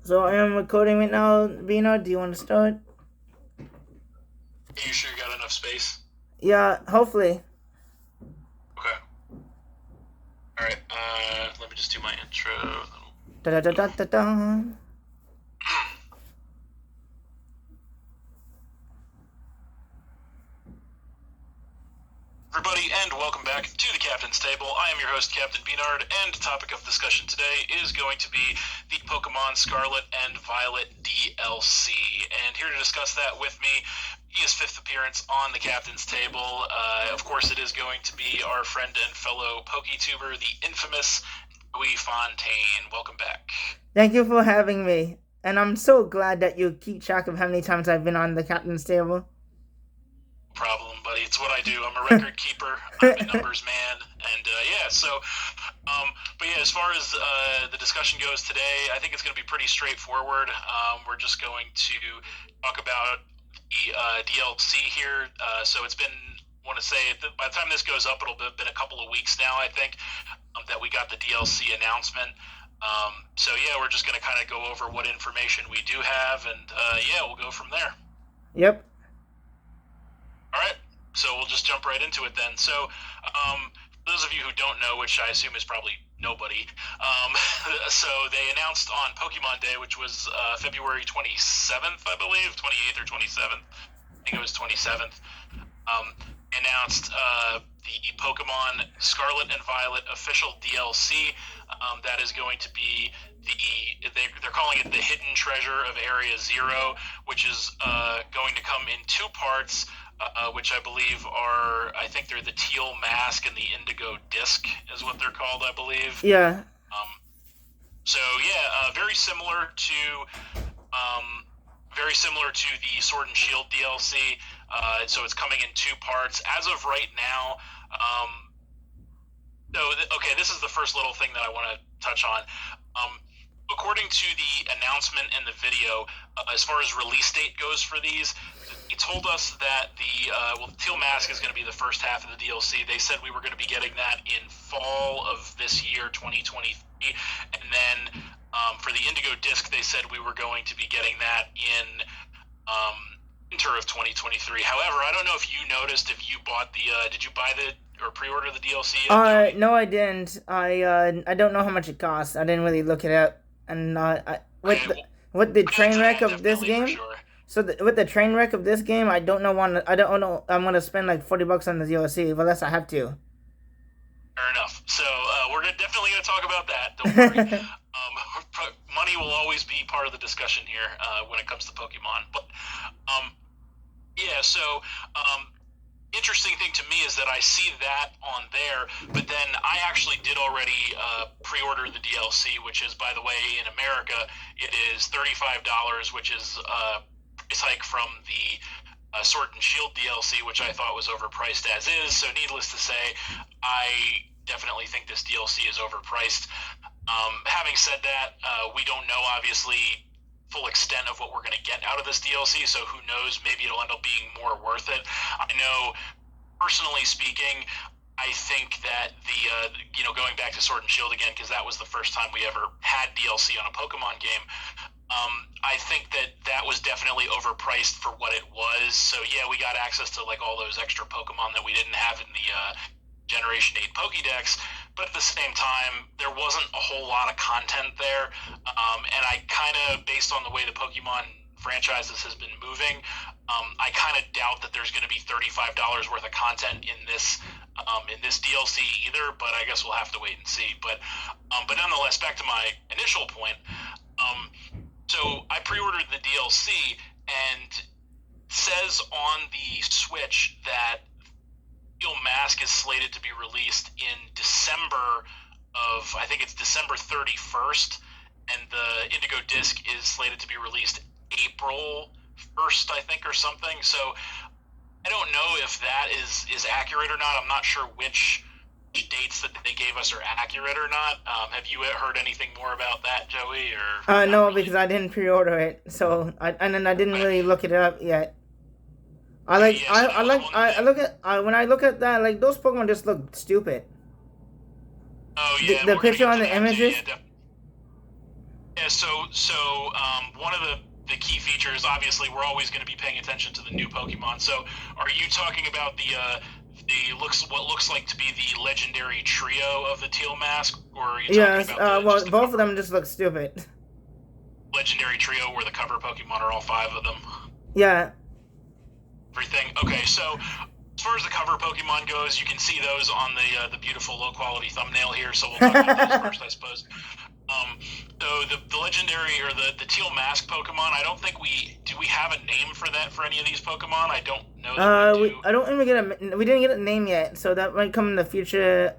So I am recording right now, B Nard. Do you want to start? Are you sure you got enough space? Yeah, hopefully. Okay. All right. Let me just do my intro. Da da da da da da. Everybody, and welcome back to the Captain's Table. I am your host, Captain B Nard, and the topic of discussion today is going to be the Pokemon Scarlet and Violet DLC. And here to discuss that with me, his fifth appearance on the Captain's Table. Of course, it is going to be our friend and fellow PokeTuber, the infamous Joey Fontaine. Welcome back. Thank you for having me. And I'm so glad that you keep track of how many times I've been on the captain's table. Problem, buddy. It's what I do. I'm a record keeper. I'm a numbers man, and but yeah, as far as the discussion goes today, I think it's going to be pretty straightforward. We're just going to talk about the DLC here. So it's been, I want to say, by the time this goes up, it'll have been a couple of weeks now, I think, that we got the DLC announcement. So yeah, we're just going to kind of go over what information we do have, and yeah, we'll go from there. Yep. All right, so we'll just jump right into it then. So, for those of you who don't know, which I assume is probably nobody, so they announced on Pokemon Day, which was February 27th, I believe, 28th or 27th. I think it was 27th. Announced the Pokemon Scarlet and Violet official DLC. That is going to be they're calling it the Hidden Treasure of Area Zero, which is going to come in two parts. Which I believe I think they're the Teal Mask and the Indigo Disc is what they're called, I believe. Yeah. So yeah, very similar to the Sword and Shield DLC. So it's coming in two parts. As of right now, okay, this is the first little thing that I want to touch on. According to the announcement in the video, as far as release date goes for these, they told us that the Teal Mask is going to be the first half of the DLC. They said we were going to be getting that in fall of this year, 2023, and then for the Indigo Disc, they said we were going to be getting that in winter of 2023. However, I don't know if you noticed, if you bought did you buy or pre-order the DLC yet? No, I didn't. I don't know how much it costs. I didn't really look it up. And with the train wreck of this game, sure. So with the train wreck of this game, I don't know. I'm gonna spend like $40 on the DLC unless I have to. Fair enough. So we're definitely going to talk about that. Don't worry. Money will always be part of the discussion here when it comes to Pokemon. But yeah, so interesting thing to me is that I see that on there, but then I actually did already pre-order the DLC, which is, by the way, in America, it is $35, which is a price hike from the Sword and Shield DLC, which I thought was overpriced as is. So needless to say, I definitely think this DLC is overpriced. Having said that, we don't know, obviously, full extent of what we're going to get out of this DLC, so who knows, maybe it'll end up being more worth it. I know, personally speaking, I think that going back to Sword and Shield again, because that was the first time we ever had DLC on a Pokemon game, I think that was definitely overpriced for what it was. So yeah, we got access to like all those extra Pokemon that we didn't have in the Generation 8 Pokédex, but at the same time, there wasn't a whole lot of content there, and I kind of, based on the way the Pokemon franchises has been moving, I kind of doubt that there's going to be $35 worth of content in this DLC either, but I guess we'll have to wait and see. But nonetheless, back to my initial point, so I pre-ordered the DLC, and it says on the Switch that Teal Mask is slated to be released in December of, I think it's December 31st, and the Indigo Disc is slated to be released April 1st, I think, or something. So I don't know if that is accurate or not. I'm not sure which dates that they gave us are accurate or not. Have you heard anything more about that, Joey? Or no, really? because I didn't pre-order it, so then I didn't really look it up yet. When I look at that, like, those Pokemon just look stupid. Oh yeah, The picture on the images. Yeah, one of the key features, obviously, we're always going to be paying attention to the new Pokemon. So, are you talking about what looks like to be the legendary trio of the Teal Mask, or are you talking Yes, about well, both of them just look stupid. legendary trio where the cover Pokemon are all 5 of them? Yeah. Everything. Okay, so as far as the cover Pokemon goes, you can see those on the beautiful low quality thumbnail here. So we'll talk about those first, I suppose. So the legendary or the Teal Mask Pokemon, I don't think we have a name for that for any of these Pokemon. I don't know that we do. I don't even we didn't get a name yet, so that might come in the future.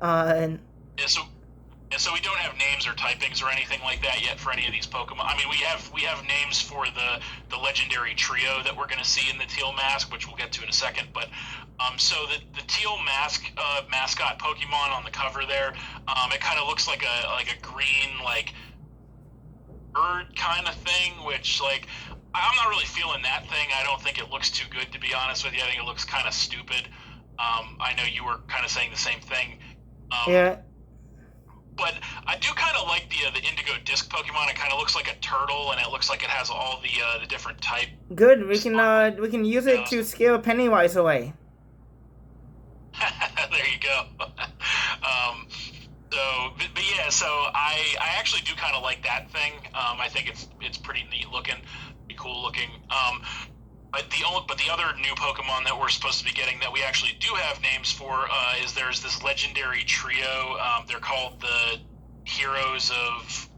So we don't have names or typings or anything like that yet for any of these Pokemon. I mean, we have names for the legendary trio that we're going to see in the Teal Mask, which we'll get to in a second. But so the Teal Mask mascot Pokemon on the cover there, it kind of looks like a green bird kind of thing, which I'm not really feeling that thing. I don't think it looks too good, to be honest with you. I think it looks kind of stupid. I know you were kind of saying the same thing. Yeah. But I do kind of like the Indigo Disc Pokemon. It kind of looks like a turtle, and it looks like it has all the different type. Good. We can use it to scale Pennywise away. There you go. But yeah, so I actually do kind of like that thing. I think it's pretty neat looking, pretty cool looking. But the other new Pokemon that we're supposed to be getting that we actually do have names for is there's this legendary trio. They're called the Heroes of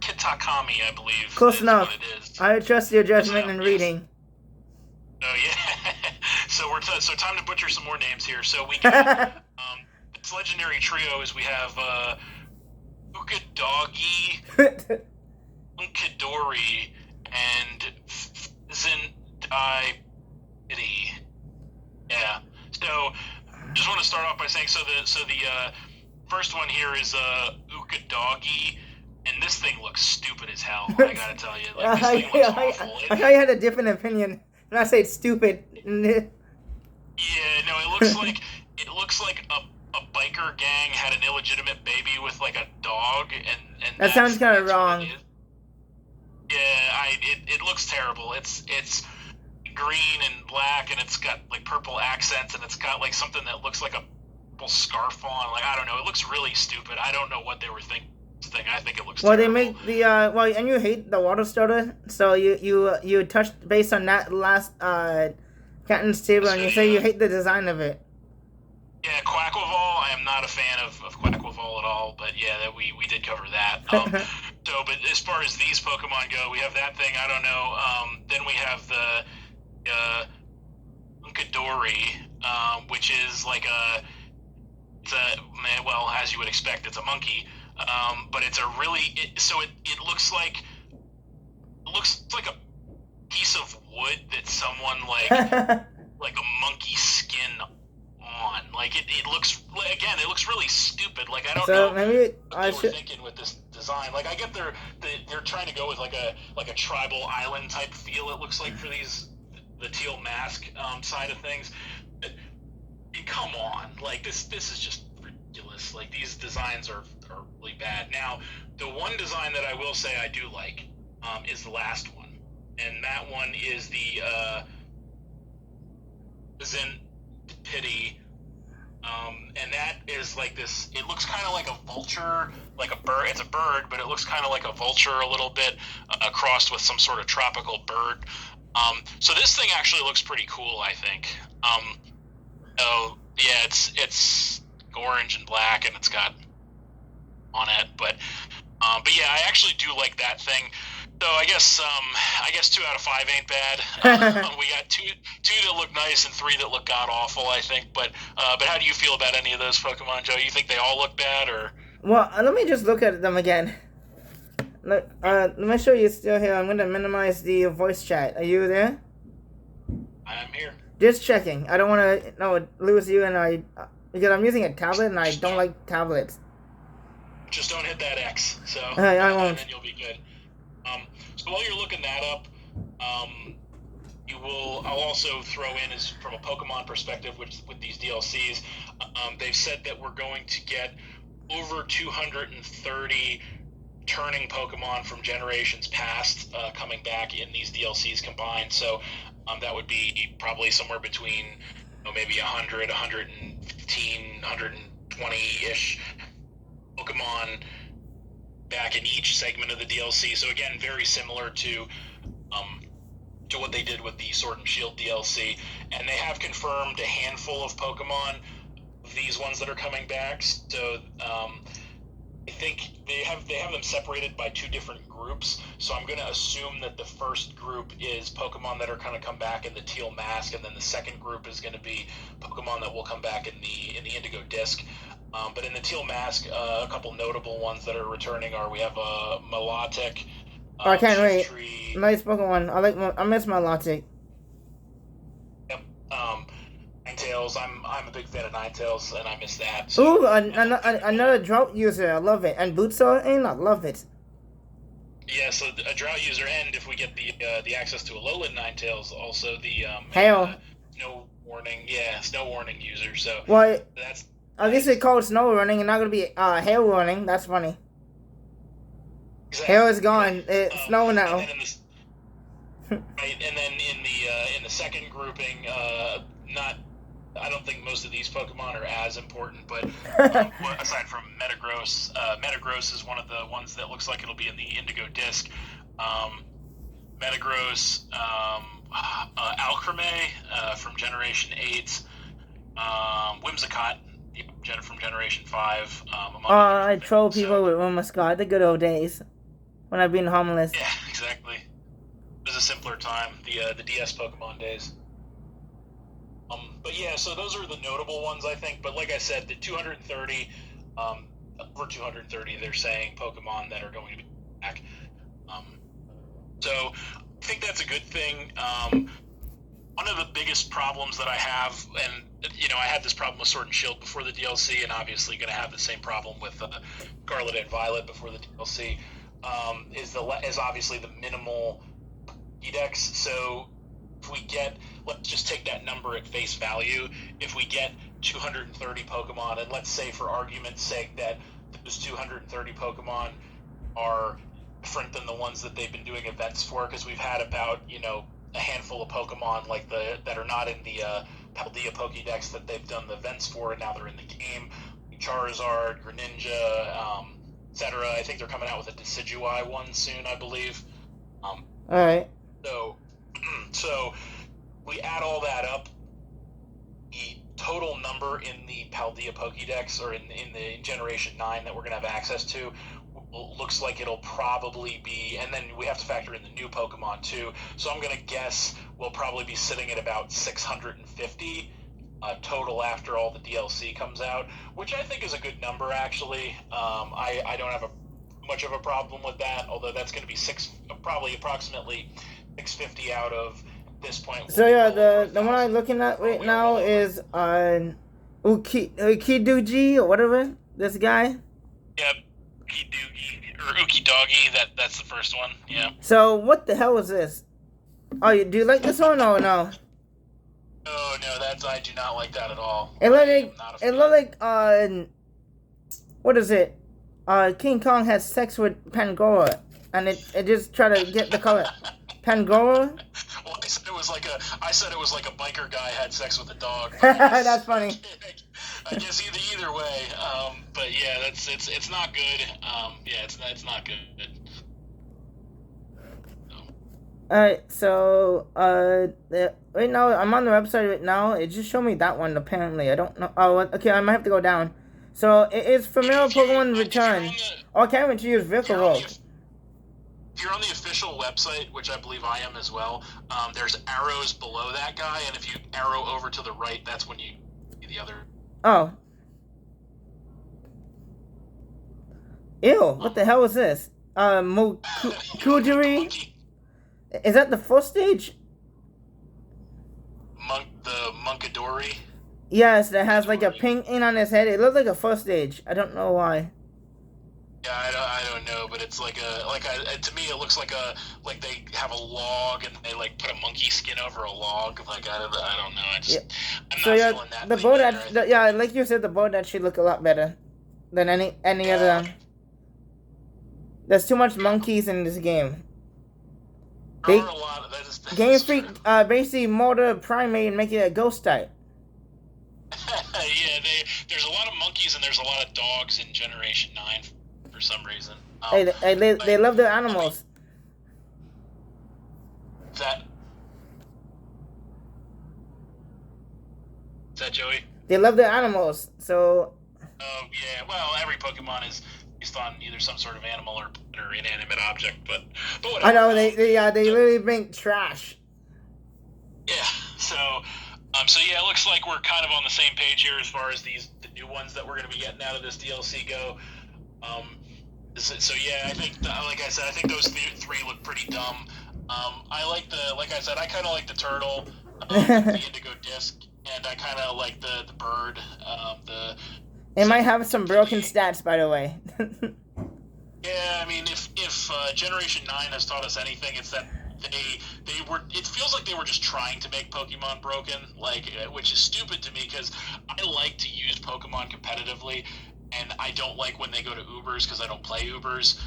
Kitakami, I believe. Close enough. What it is. I trust your judgment in reading. Oh yeah. So time to butcher some more names here. So we got this legendary trio is we have Ukadagi, Unkadori, and Zendai. Yeah. So just want to start off by saying the first one here is Ukadagi, and this thing looks stupid as hell. I gotta tell you, this thing looks awful. I thought you had a different opinion, and I say it's stupid. Yeah, no, it looks like a biker gang had an illegitimate baby with a dog, and that sounds kind of wrong. Yeah, it looks terrible. It's green and black, and it's got purple accents, and it's got something that looks like a purple scarf on. I don't know. It looks really stupid. I don't know what they were thinking. I think it looks terrible. They make the and you hate the water starter, so you touched base on that last Captain's Table, and you say you hate the design of it. Yeah, Quackleval, I am not a fan of Quackleval at all, but yeah, we did cover that. But as far as these Pokemon go, we have that thing, I don't know. Then we have the Unkadori, which is as you would expect, it's a monkey. But it's a it looks like a piece of wood that someone like a monkey skin on. It looks it looks really stupid. I don't know maybe what they were thinking with this design. I get they're trying to go with a tribal island type feel. It looks like for the Teal Mask side of things. But, come on, this is just ridiculous. These designs are really bad. Now, the one design that I will say I do like is the last one, and that one is the Zenpity, and that is this. It looks kind of like a vulture, like a bird. It's a bird, but it looks kind of like a vulture a little bit, crossed with some sort of tropical bird. So this thing actually looks pretty cool, I think. Oh yeah, it's orange and black, and it's got on it, but yeah, I actually do like that thing. So I guess 2 out of 5 ain't bad. We got two that look nice and 3 that look god awful, I think. But how do you feel about any of those Pokemon, Joe? You think they all look bad, or? Well, let me just look at them again. Let me show you still here. I'm going to minimize the voice chat. Are you there? I am here. Just checking. I don't want to lose you, because I'm using a tablet and I don't like tablets. Just don't hit that X. So I won't. And then you'll be good. So while you're looking that up, I'll also throw in, as from a Pokemon perspective, with these DLCs, they've said that we're going to get over 230 returning Pokemon from generations past coming back in these DLCs combined. So that would be probably somewhere between maybe 100, 115, 120-ish Pokemon back in each segment of the DLC. So again, very similar to what they did with the Sword and Shield DLC. And they have confirmed a handful of Pokemon, these ones that are coming back. So I think they have them separated by 2 different groups. So I'm going to assume that the first group is Pokemon that are going to come back in the Teal Mask, and then the second group is going to be Pokemon that will come back in the Indigo Disc. But in the Teal Mask, a couple notable ones that are returning are we have a Milotic. I can't wait. Nice Pokemon. I miss Milotic. Yep. Ninetales. I'm a big fan of Ninetales, and I miss that. So. Ooh, another drought user. I love it. And Bootsaw, I love it. Yeah, so a drought user, and if we get the access to a Alolan Ninetales, also the Hail. Snow Warning. Yeah, Snow Warning user. So well, that's. I guess they call it Snow Warning, and not gonna be Hail Warning. That's funny. Exactly. Hail is gone. It's snow now. And right, and then in the second grouping, I don't think most of these Pokemon are as important, but aside from Metagross, Metagross is one of the ones that looks like it'll be in the Indigo Disc. Metagross, Alcremie from Generation 8, Whimsicott from Generation 5. I troll people with Whimsicott, the good old days, when I've been harmless. Yeah, exactly. It was a simpler time, the DS Pokemon days. But yeah, so those are the notable ones, I think. But like I said, the 230, over 230, they're saying Pokemon that are going to be back. So I think that's a good thing. One of the biggest problems that I have, and I had this problem with Sword and Shield before the DLC, and obviously going to have the same problem with Scarlet and Violet before the DLC, is obviously the minimal Pokédex. So if we get, let's just take that number at face value. If we get 230 Pokemon, and let's say for argument's sake that those 230 Pokemon are different than the ones that they've been doing events for, because we've had about a handful of Pokemon like that are not in the Paldea Pokédex that they've done the events for, and now they're in the game. Charizard, Greninja, etc. I think they're coming out with a Decidueye one soon, I believe. All right. So we add all that up. The total number in the Paldea Pokédex, or in the Generation 9 that we're going to have access to, looks like it'll probably be, and then we have to factor in the new Pokemon too. So I'm going to guess we'll probably be sitting at about 650 total after all the DLC comes out, which I think is a good number, actually. I don't have much of a problem with that, although that's going to be probably approximately 650 out of this point. So yeah, the one I'm looking at right now is Ukiduji or whatever, this guy. Yep, Ukidoggy, that's the first one, yeah. So what the hell is this? Oh, do you like this one or no? Oh no, I do not like that at all. It looked like what is it? King Kong had sex with Pangoro, and it just tried to get the color. Pangoro? Well, I said it was like a biker guy had sex with a dog. That's funny. I guess either way, but yeah, it's not good. Yeah, it's not good. Alright, so right now I'm on the website right now. It just showed me that one apparently. I don't know. Oh, okay, I might have to go down. So it is familiar Pokemon Return. I can't even choose Vikavolt. If you're on the official website, which I believe I am as well, there's arrows below that guy, and if you arrow over to the right, that's when you see the other. Oh. Ew, what the hell is this? Kujiri? Is that the first stage? The Munkadori? Yes, that has like a pink in on his head. It looks like a first stage. I don't know why. Yeah, I don't know, but it's to me it looks like they have a log and they like put a monkey skin over a log. Like I don't know. I'm not feeling that. The boat like you said, the boat that should look a lot better than any other. There's too much monkeys in this game. There They are a lot of that is Game true. Freak basically mold a primate and make it a ghost type. Yeah, there's a lot of monkeys and there's a lot of dogs in Generation 9 for some reason. They love their I mean, animals. that is that Joey? They love their animals. So Oh yeah, well every Pokemon is based on either some sort of animal or inanimate object, but I whatever. know they So, really bring trash. yeah, so yeah, it looks like we're kind of on the same page here as far as the new ones that we're going to be getting out of this DLC go. Um, so yeah, I think like I said, I think those three look pretty dumb. Like I said, I kind of like the turtle, the indigo disc, and I kind of like the bird, the It might have some broken Togepi. stats, by the way. Yeah, I mean, if Generation 9 has taught us anything, it's that they were. It feels like they were just trying to make Pokemon broken, like which is stupid to me because I like to use Pokemon competitively, and I don't like when they go to Ubers because I don't play Ubers.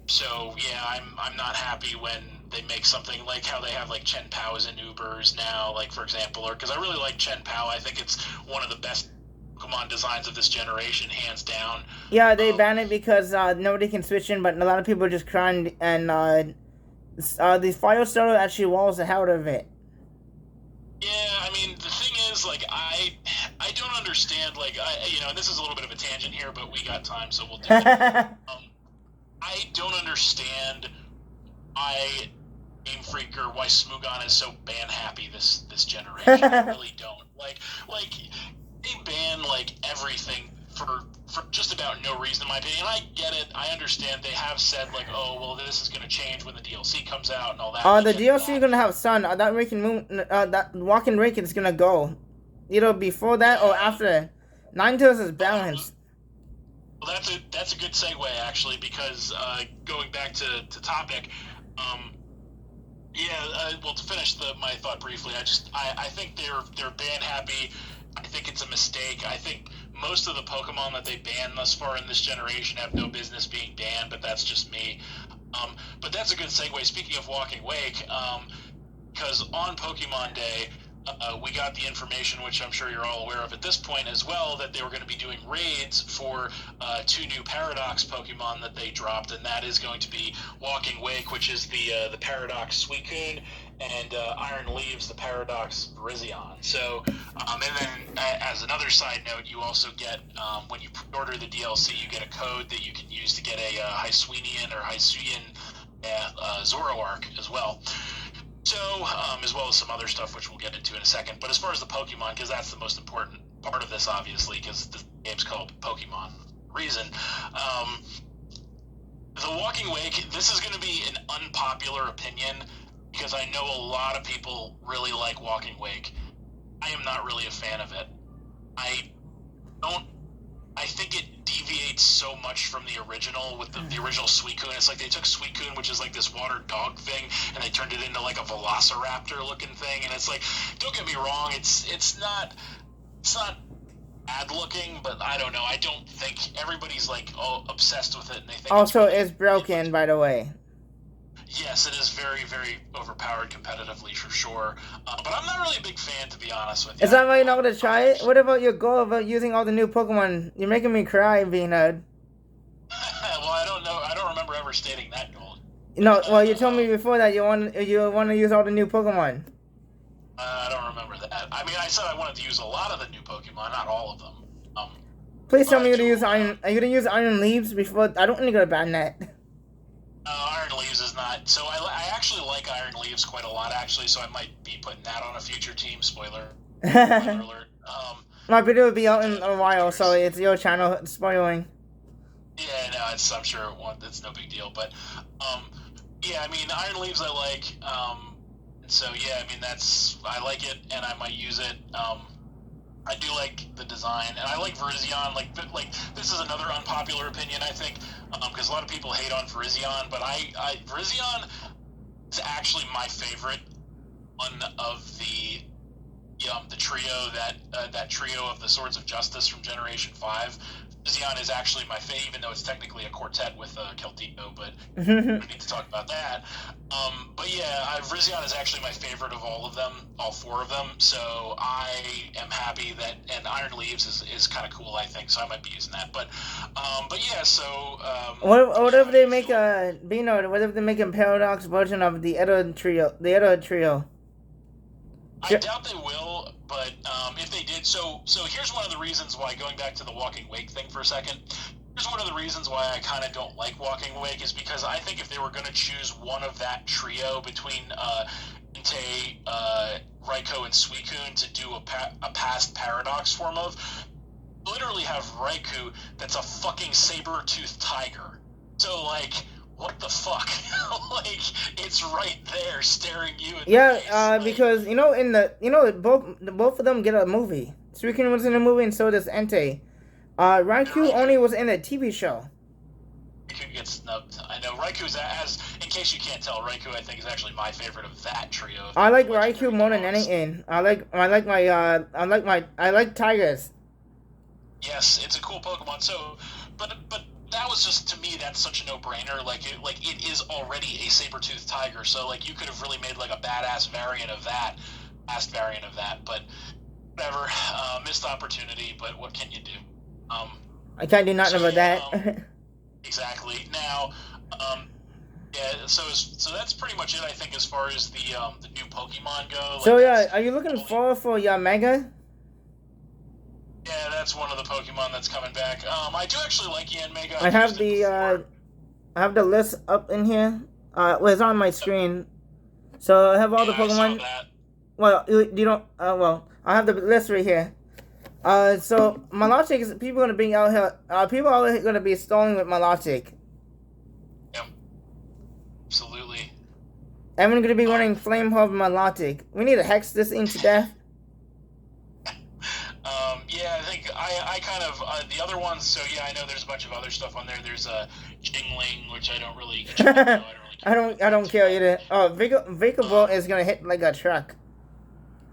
So yeah, I'm not happy when they make something like how they have like Chen Pao's in Ubers now, like for example, or because I really like Chen Pao. I think it's one of the best Pokemon designs of this generation, hands down. Yeah, they Um, banned it because nobody can switch in, but a lot of people are just crying, and the Fire Starter actually walls the hell out of it. Yeah, I mean, the thing is, like, I don't understand, like, and this is a little bit of a tangent here, but we got time, so we'll do it. I don't understand why Game Freak or why Smogon is so ban happy this generation. I really don't. Like they ban like everything for just about no reason, in my opinion. And I get it. I understand. They have said like, oh, well, this is going to change when the DLC comes out and all that. The DLC is gonna have Sun. That Rick and Moon, that Walking Rick is gonna go, either before that or Yeah. after. Ninetales is balanced. Well, that's a good segue actually, because going back to topic, um, yeah. Well, to finish my thought briefly, I think they're ban happy. I think it's a mistake. I think most of the Pokemon that they banned thus far in this generation have no business being banned, but that's just me. But that's a good segue. Speaking of Walking Wake, because on Pokemon Day, we got the information, which I'm sure you're all aware of at this point as well, that they were going to be doing raids for two new Paradox Pokemon that they dropped, and that is going to be Walking Wake, which is the Paradox Suicune, and Iron Leaves, the Paradox Virizion. So, and then as another side note, you also get, when you pre-order the DLC, you get a code that you can use to get a Hisuian or Hisuian Zoroark as well. So, as well as some other stuff, which we'll get into in a second. But as far as the Pokemon, because that's the most important part of this, obviously, because the game's called Pokemon reason. The Walking Wake, this is going to be an unpopular opinion, because I know a lot of people really like Walking Wake. I am not really a fan of it. I think it deviates so much from the original with the original Suicune. It's like they took Suicune, which is like this water dog thing, and they turned it into like a Velociraptor looking thing. And it's like, don't get me wrong, it's not bad looking, but I don't know. I don't think everybody's like obsessed with it, and they think Also, it's broken, by the way. Yes, it is very, very overpowered competitively for sure. But I'm not really a big fan, to be honest with you. Is that why you're not gonna try it? What about your goal about using all the new Pokemon? You're making me cry, B Nard. Well, I don't know. I don't remember ever stating that goal. No, well, you told me before that you want to use all the new Pokemon. I don't remember that. I mean, I said I wanted to use a lot of the new Pokemon, not all of them. Please tell me you're gonna use Iron. Are you gonna use Iron Leaves before? I don't want to go to bad net. Iron Leaves is not. So I actually like Iron Leaves quite a lot, actually. So I might be putting that on a future team. Spoiler alert. My video will be out in a while, so it's your channel spoiling. Yeah, no, I'm sure it's no big deal. But yeah, I mean, Iron Leaves I like. So yeah, I mean I like it, and I might use it. I do like the design, and I like Virizion. Like this is another unpopular opinion, I think, because a lot of people hate on Virizion, but Virizion is actually my favorite one of the trio that trio of the Swords of Justice from Generation 5. Rizion is actually my favorite, even though it's technically a quartet with Keldeo, but we Mhm. need to talk about that. But yeah, Rizion is actually my favorite of all of them, all 4 of them. So I am happy that, and Iron Leaves is kind of cool, I think. So I might be using that. But yeah, so What yeah, if how do they you make feel? a B Nard? What if they make a paradox version of the Edo trio? The Edo trio. I doubt they will, but if they did, so here's one of the reasons why. Going back to the Walking Wake thing for a second, here's one of the reasons why I kind of don't like Walking Wake is because I think if they were going to choose one of that trio between Inte, Raikou, and Suicune to do a past paradox form of, literally have Raikou that's a fucking saber-toothed tiger. So like, what the fuck? Like, it's right there staring you in the face. Like, Because in both of them get a movie. Suicune was in a movie, and so does Entei. Raikou only was in a TV show. Raikou gets snubbed. I know Raiku's, as in case you can't tell, Raikou I think is actually my favorite of that trio. I like Raikou more than anything. I like tigers. Yes, it's a cool Pokemon. So, but that was just, to me, that's such a no-brainer. Like it is already a saber-toothed tiger. So like you could have really made like a badass variant of that, last variant of that. But whatever, missed opportunity. But what can you do? I can't do nothing So about yeah, that. exactly. Now, yeah. So that's pretty much it. I think as far as the new Pokemon go. So Like yeah, that's are you looking forward for your Mega? yeah, that's one of the Pokemon that's coming back. I do actually like Yanmega. I I've have used it the before. I have the list up in here. Well, it's on my screen. So I have all Yeah, the I saw Pokemon. that. Well, you don't. Well, I have the list right here. So Milotic is people gonna bring out here. People are gonna be stalling with Milotic. Yep, absolutely. Everyone's gonna be Um, running Flame Hub Milotic. We need to hex this thing to death. yeah, I think I kind of the other ones. So yeah, I know there's a bunch of other stuff on there. There's a Jingling, which I don't really, I don't really care about I that don't too care much. either. Oh, Vikavolt is gonna hit like a truck.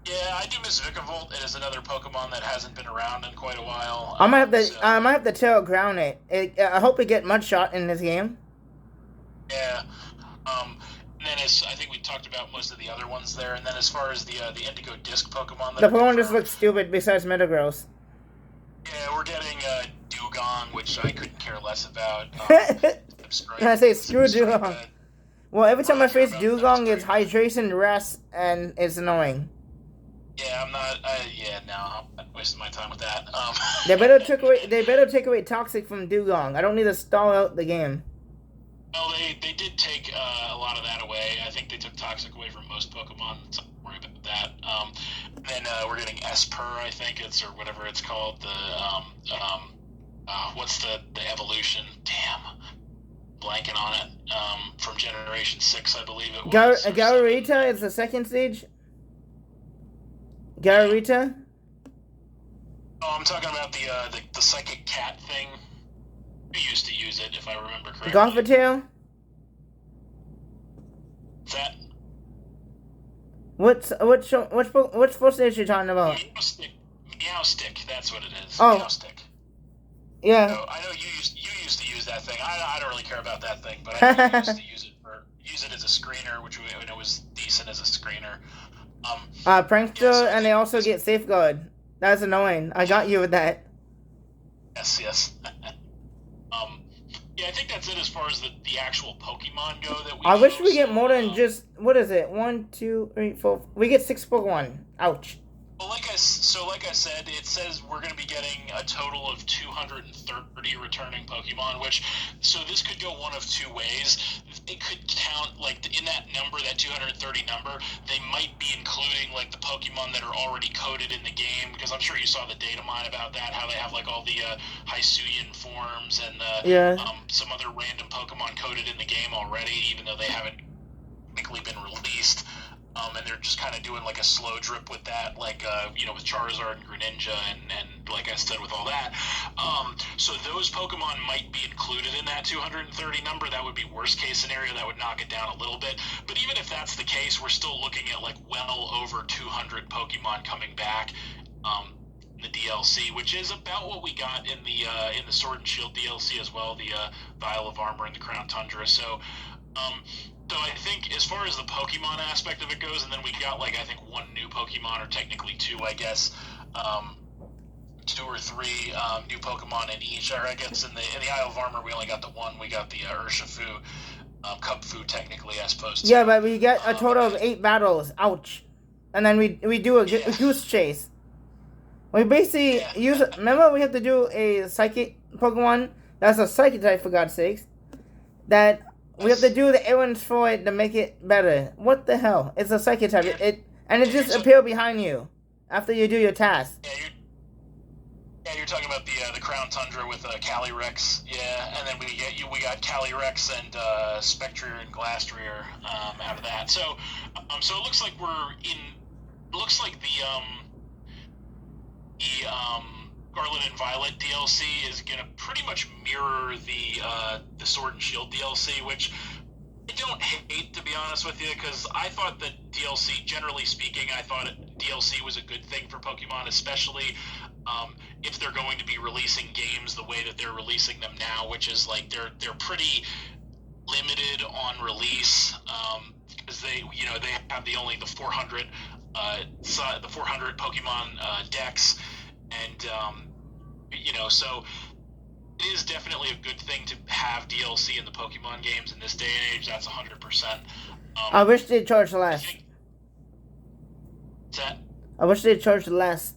Yeah, I do miss Vikavolt. It is another Pokemon that hasn't been around in quite a while. I might have to tail ground it. I hope it get Mudshot in this game. Yeah. And then I think we talked about most of the other ones there. And then as far as the Indigo Disc Pokemon that The are Pokemon just confirmed, looks stupid besides Metagross. yeah, we're getting Dugong, which I couldn't care less about. And I say screw Dugong. Striped. Well, every time Really I care face about Dugong, it's Striped. hydration, rest, and it's annoying. Yeah, I'm not. Yeah, no, I'm not wasting my time with that. They better take away Toxic from Dugong. I don't need to stall out the game. Well, they did take a lot of that away. I think they took Toxic away from most Pokemon, so don't worry about that. Then we're getting Esper, I think it's, or whatever it's called. What's the evolution? Damn, blanking on it. From Generation 6, I believe it was. Or 7. Garurita is the second stage. Garurita. Oh, I'm talking about the Psychic Cat thing. We used to use it, if I remember correctly. Gothitail. That Which full stage you talking about? Meowstick, that's what it is. Oh. Meowstick. Yeah. So I know you used to use that thing. I don't really care about that thing, but I know you used to use it as a screener, which I know was decent as a screener. Prankster, yeah, so and they also get Safeguard. That's annoying. I got you with that. Yes. Yeah, I think that's it as far as the actual Pokemon go that we I know, wish we get so, more than just what is it? 1, 2, 3, 4. We get 6 Pokemon. Ouch. Well, like I said, it says we're going to be getting a total of 230 returning Pokemon, so this could go one of two ways. It could count, like, in that number, that 230 number, they might be including, like, the Pokemon that are already coded in the game, because I'm sure you saw the data mine about that, how they have, like, all the Hisuian forms and some other random Pokemon coded in the game already, even though they haven't technically been released. And they're just kind of doing like a slow drip with that, like with Charizard and Greninja, and like I said, with all that. So those Pokemon might be included in that 230 number. That would be worst case scenario. That would knock it down a little bit. But even if that's the case, we're still looking at like well over 200 Pokemon coming back. the DLC, which is about what we got in the Sword and Shield DLC as well, the Isle of Armor and the Crown Tundra. So I think as far as the Pokemon aspect of it goes, and then we got like I think one new Pokemon, or technically two, I guess. 2 or 3 new Pokemon in each. Or I guess in the Isle of Armor we only got the one. We got the Urshifu, Cubfu technically, I suppose. Yeah, but we get a total of 8 battles. Ouch. And then we do a goose chase. We basically use. Remember, we have to do a psychic Pokemon. That's a psychic type, for God's sakes. That we have to do the errands for it to make it better. What the hell? It's a psychic type. It just appears behind you after you do your task. Yeah, you're talking about the Crown Tundra with Calyrex, yeah, and then we got Calyrex and Spectrier and Glastrier out of that. So it looks like the Scarlet and Violet DLC is gonna pretty much mirror the Sword and Shield DLC, which I don't hate, to be honest with you, because I thought that DLC, generally speaking, I thought DLC was a good thing for Pokemon, especially if they're going to be releasing games the way that they're releasing them now, which is like they're pretty limited on release, because they have the 400 Pokemon decks, and so it is definitely a good thing to have DLC in the Pokemon games in this day and age. That's 100%. I wish they charged less. What's that? I wish they charged less.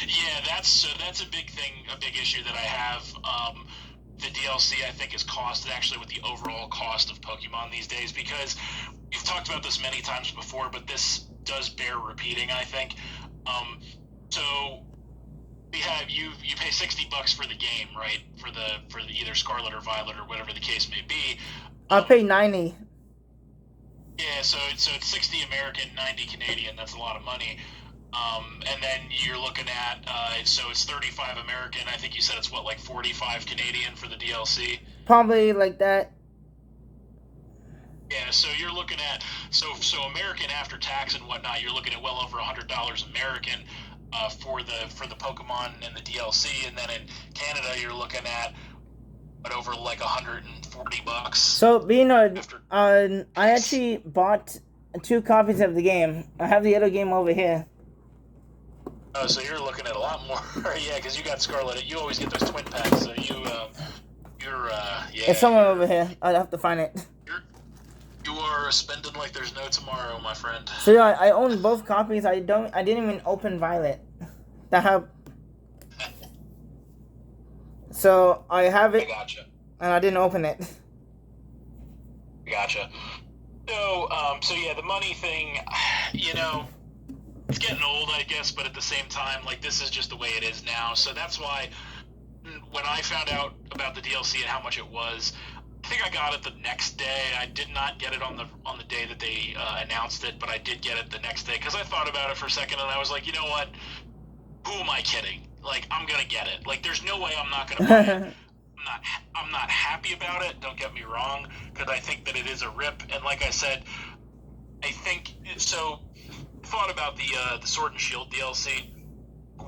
Yeah, that's a big thing, a big issue that I have. The DLC, I think, is costed actually with the overall cost of Pokemon these days, because we've talked about this many times before, but this does bear repeating, I think. So we have you pay $60 for the game, right? For the either Scarlet or Violet or whatever the case may be. I'll pay $90. Yeah, so it's 60 American, 90 Canadian. That's a lot of money. And then you're looking at so it's 35 American. I think you said it's like 45 Canadian for the DLC. Probably like that. Yeah, so you're looking at so American after tax and whatnot. You're looking at well over $100 American for the Pokemon and the DLC, and then in Canada you're looking at over like $140. So B Nard, I actually bought 2 copies of the game. I have the other game over here. Oh, so you're looking at a lot more. Yeah, because you got Scarlet. You always get those twin packs, so you're It's somewhere over here. I'd have to find it. You are spending like there's no tomorrow, my friend. So yeah, I own both copies. I didn't even open Violet. That helped. So I have it. I gotcha. And I didn't open it. Gotcha. So yeah, the money thing, it's getting old, I guess, but at the same time, like, this is just the way it is now. So that's why when I found out about the DLC and how much it was, I think I got it the next day. I did not get it on the day that they announced it, but I did get it the next day because I thought about it for a second and I was like, you know what? Who am I kidding? Like, I'm gonna get it. Like, there's no way I'm not gonna buy it. I'm not happy about it. Don't get me wrong, because I think that it is a rip. And like I said, I think so. Thought about the Sword and Shield DLC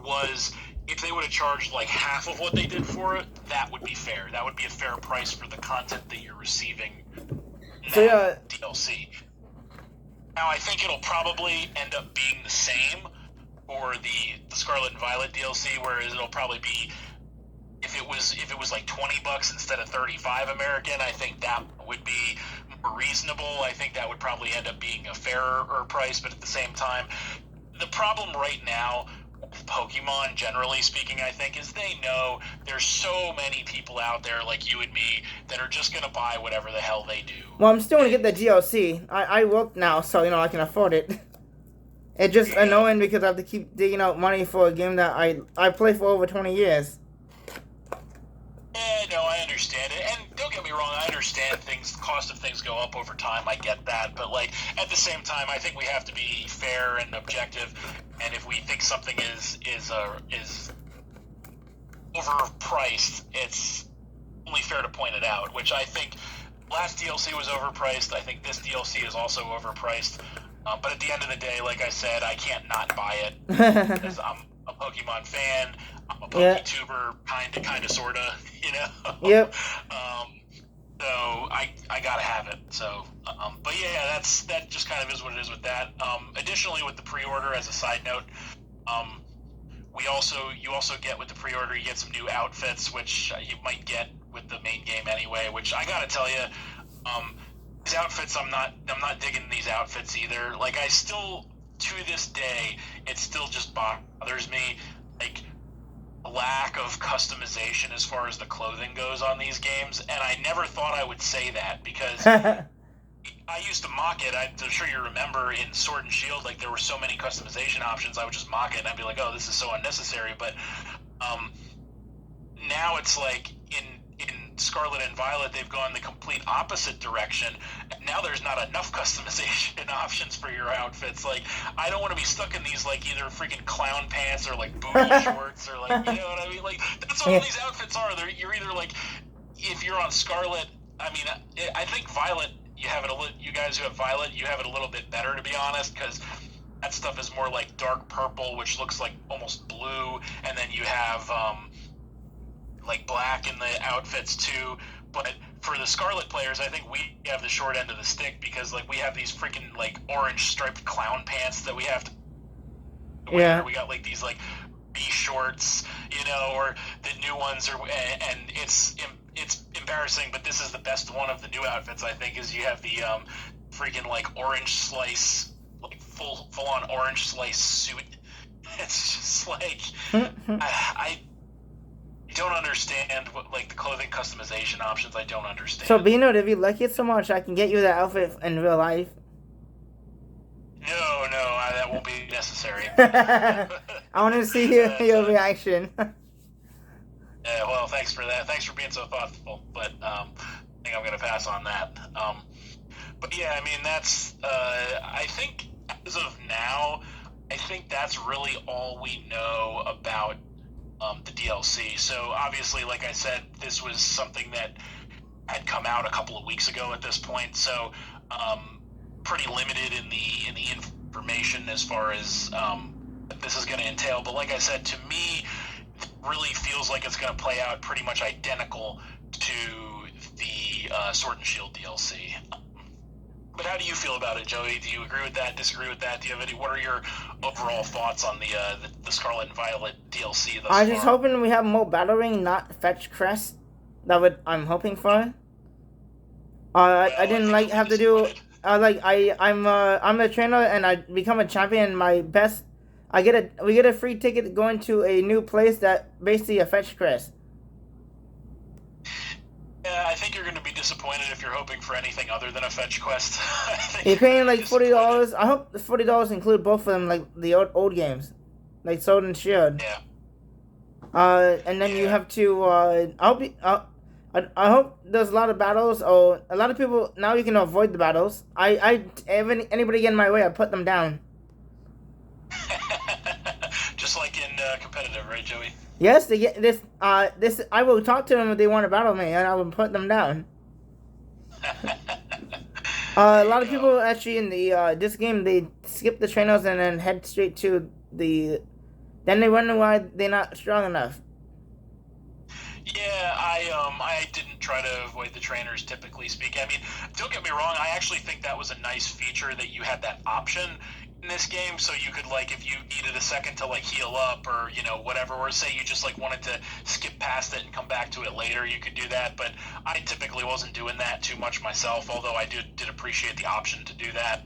was if they would have charged like half of what they did for it, that would be fair. That would be a fair price for the content that you're receiving. So yeah, DLC. Now I think it'll probably end up being the same for the Scarlet and Violet DLC, whereas it'll probably be if it was like $20 instead of 35 American. I think that would be more reasonable. I think that would probably end up being a fairer price, but at the same time, the problem right now with Pokemon, generally speaking, I think, is they know there's so many people out there like you and me that are just going to buy whatever the hell they do. Well, I'm still going to get the DLC. I work now, so, I can afford it. It's just annoying because I have to keep digging out money for a game that I play for over 20 years. Yeah, no, I understand it. And don't get me wrong, I understand the cost of things go up over time. I get that. But, like, at the same time, I think we have to be fair and objective. And if we think something is overpriced, it's only fair to point it out, which I think last DLC was overpriced. I think this DLC is also overpriced. But at the end of the day, like I said, I can't not buy it because I'm a Pokemon fan. I'm a Yeah. PokeTuber, kinda, sorta. You know. Yep. So I gotta have it. So, but yeah, that just kind of is what it is with that. Additionally, with the pre-order, as a side note, um, you also get with the pre-order, you get some new outfits, which you might get with the main game anyway. Which I gotta tell you, these outfits, I'm not digging these outfits either. Like, I still, to this day, it still just bothers me, like, lack of customization as far as the clothing goes on these games. And I never thought I would say that, because I used to mock it. I'm sure you remember in Sword and Shield, like, there were so many customization options. I would just mock it and I'd be like, oh, this is so unnecessary. But now it's like in Scarlet and Violet, they've gone the complete opposite direction. And now there's not enough customization options for your outfits. Like, I don't want to be stuck in these, like, either freaking clown pants or like booty shorts or, like, you know what I mean? Like, that's what all these outfits are. You're either like, if you're on Scarlet, I mean, I think Violet, you guys who have Violet, you have it a little bit better, to be honest, because that stuff is more like dark purple, which looks like almost blue, and then you have like black in the outfits too. But for the Scarlet players, I think we have the short end of the stick, because, like, we have these freaking, like, orange striped clown pants that we have to wear. Yeah. We got, like, these, like, B shorts, you know, or the new ones are, and it's embarrassing, but this is the best one of the new outfits, I think, is you have the freaking, like, orange slice, like, full on orange slice suit. It's just like, I don't understand what, like, the clothing customization options. I don't understand. So, B Nard, if you like it so much, I can get you the outfit in real life. No, that won't be necessary. I want to see your reaction. Yeah, well, thanks for that. Thanks for being so thoughtful. But I think I'm going to pass on that. But yeah, I mean, that's, I think as of now, I think that's really all we know about the DLC. So obviously, like I said, this was something that had come out a couple of weeks ago at this point. So pretty limited in the information as far as what this is going to entail. But like I said, to me, it really feels like it's going to play out pretty much identical to the Sword and Shield DLC. But how do you feel about it, Joey? Do you agree with that? Disagree with that? Do you have any? What are your overall thoughts on the Scarlet and Violet DLC thus far? I'm just hoping we have more battle ring, not fetch crest. I'm hoping for. I didn't like have to do. I'm a trainer and I become a champion. My best, we get a free ticket going to a new place that basically a fetch crest. Yeah, I think you're going to be disappointed if you're hoping for anything other than a fetch quest. You're paying like $40. I hope the $40 include both of them, like the old games, like Sword and Shield. Yeah. And then you have to. I hope there's a lot of battles. Or a lot of people now you can avoid the battles. Anybody get in my way, I put them down. Just like in competitive, right, Joey? Yes, they get this. I will talk to them if they want to battle me, and I will put them down. A lot of people actually in the this game, they skip the trainers and then head straight to the. Then they wonder why they're not strong enough. Yeah, I didn't try to avoid the trainers, typically speaking. I mean, don't get me wrong, I actually think that was a nice feature that you had that option in this game, so you could, like, if you needed a second to, like, heal up or, you know, whatever, or say you just, like, wanted to skip past it and come back to it later, you could do that. But I typically wasn't doing that too much myself, although I did appreciate the option to do that.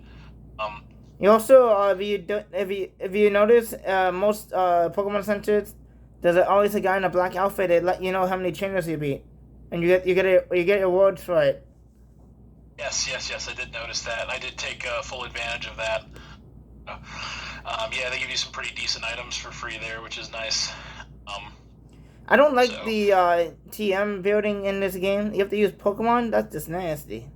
You also, if you notice, most Pokemon centers, there's always a guy in a black outfit that let you know how many trainers you beat, and you get awards for it. Yes, I did notice that. I did take full advantage of that. Yeah, they give you some pretty decent items for free there, which is nice. I don't like the TM building in this game. You have to use Pokemon. That's just nasty.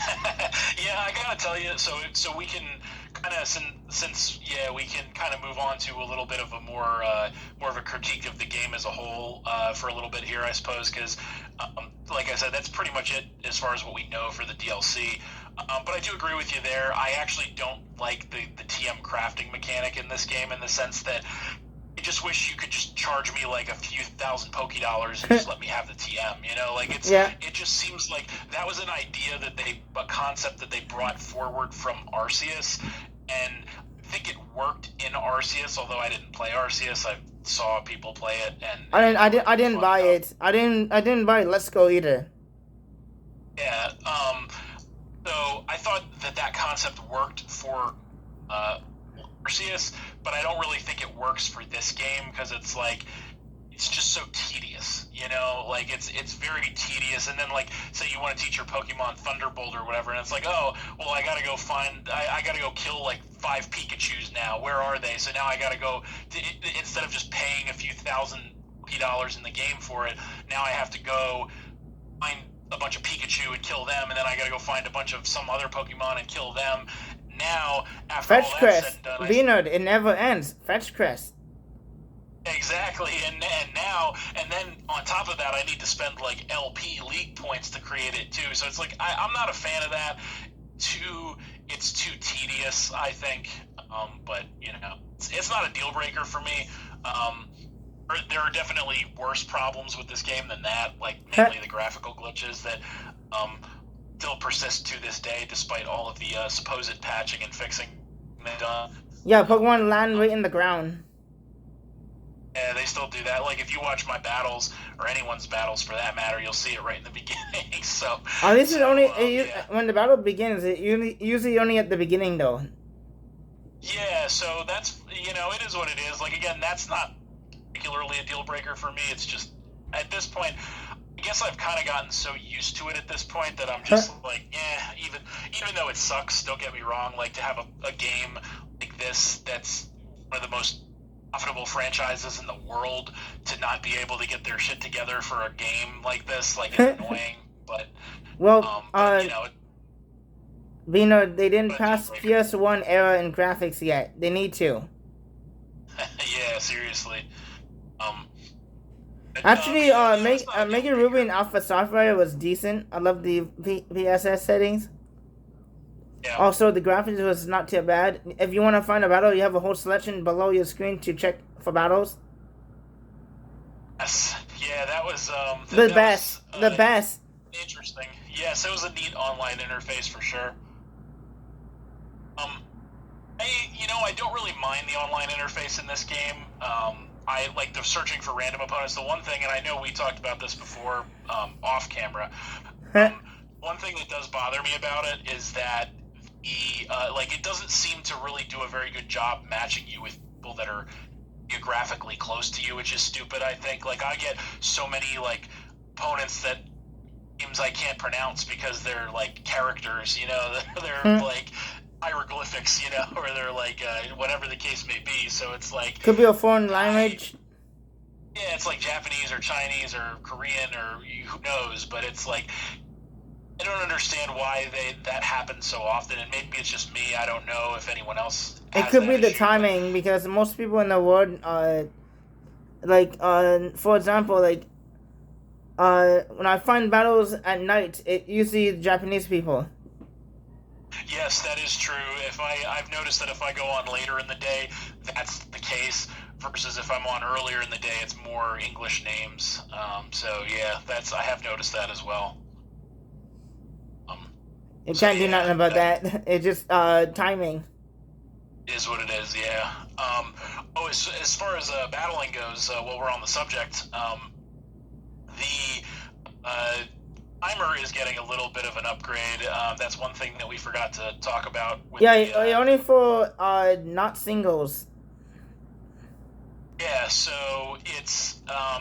Yeah, I gotta tell you. So we can kind of we can kind of move on to a little bit of a more of a critique of the game as a whole for a little bit here, I suppose, because like I said, that's pretty much it as far as what we know for the DLC. But I do agree with you there. I actually don't like the TM crafting mechanic in this game, in the sense that I just wish you could just charge me like a few thousand Poké Dollars and just let me have the TM. You know, like Yeah. it just seems like that was an idea a concept that they brought forward from Arceus, and I think it worked in Arceus. Although I didn't play Arceus, I saw people play it, and I didn't buy it. I didn't buy Let's Go either. Yeah. So I thought that concept worked for Arceus, but I don't really think it works for this game, because it's like it's just so tedious, you know, like it's very tedious. And then, like, say you want to teach your Pokemon Thunderbolt or whatever, and it's like, oh well, I gotta go kill like 5 Pikachus now. Where are they? So now I gotta go instead of just paying a few thousand dollars in the game for it, now I have to go find a bunch of Pikachu and kill them, and then I gotta go find a bunch of some other Pokemon and kill them. Now, after Fetch all that's Crest. said and done, B Nard, it never ends. Fetch Crest. exactly, and then on top of that, I need to spend like LP League points to create it too. So it's like I'm not a fan of that. It's too tedious, I think. But you know, it's not a deal breaker for me. There are definitely worse problems with this game than that, like mainly the graphical glitches that still persist to this day, despite all of the supposed patching and fixing they've done. Yeah, Pokemon land right in the ground. Yeah, they still do that. Like, if you watch my battles, or anyone's battles for that matter, you'll see it right in the beginning. So At least it only yeah. when the battle begins. It usually only at the beginning though. Yeah, so that's, you know, it is what it is. Like, again, that's not particularly a deal breaker for me. It's just, at this point, I guess I've kind of gotten so used to it at this point that I'm just like, even though it sucks, don't get me wrong, like, to have a game like this that's one of the most profitable franchises in the world, to not be able to get their shit together for a game like this, like, it's annoying. But well, you know, B Nard, they didn't pass PS1 era in graphics yet. They need to. yeah, seriously. Actually, Mega Ruby and Alpha Software was decent. I love the VSS settings. Yeah. Also, the graphics was not too bad. If you want to find a battle, you have a whole selection below your screen to check for battles. Yes. Yeah, that was the best. The best. Interesting. Yes, it was a neat online interface for sure. I don't really mind the online interface in this game. I like the searching for random opponents. The one thing, and I know we talked about this before off camera, one thing that does bother me about it is that it doesn't seem to really do a very good job matching you with people that are geographically close to you, which is stupid, I think. Like, I get so many like opponents that names I can't pronounce because they're like characters, you know, they're like hieroglyphics, you know, or they're like whatever the case may be. So it's like, could be a foreign language. Yeah, it's like Japanese or Chinese or Korean or who knows, but it's like, I don't understand why that happens so often, and maybe it's just me. I don't know if anyone else has It could be the issue, timing, because most people in the world, for example, when I find battles at night, it usually Japanese people. Yes, that is true. I've noticed that if I go on later in the day, that's the case, versus if I'm on earlier in the day, it's more English names. So yeah, I have noticed that as well. You can't do nothing about that. It's just timing. Is what it is, yeah. As far as battling goes, while we're on the subject, the timer is getting a little bit of an upgrade. That's one thing that we forgot to talk about. Only for not singles. Yeah, so it's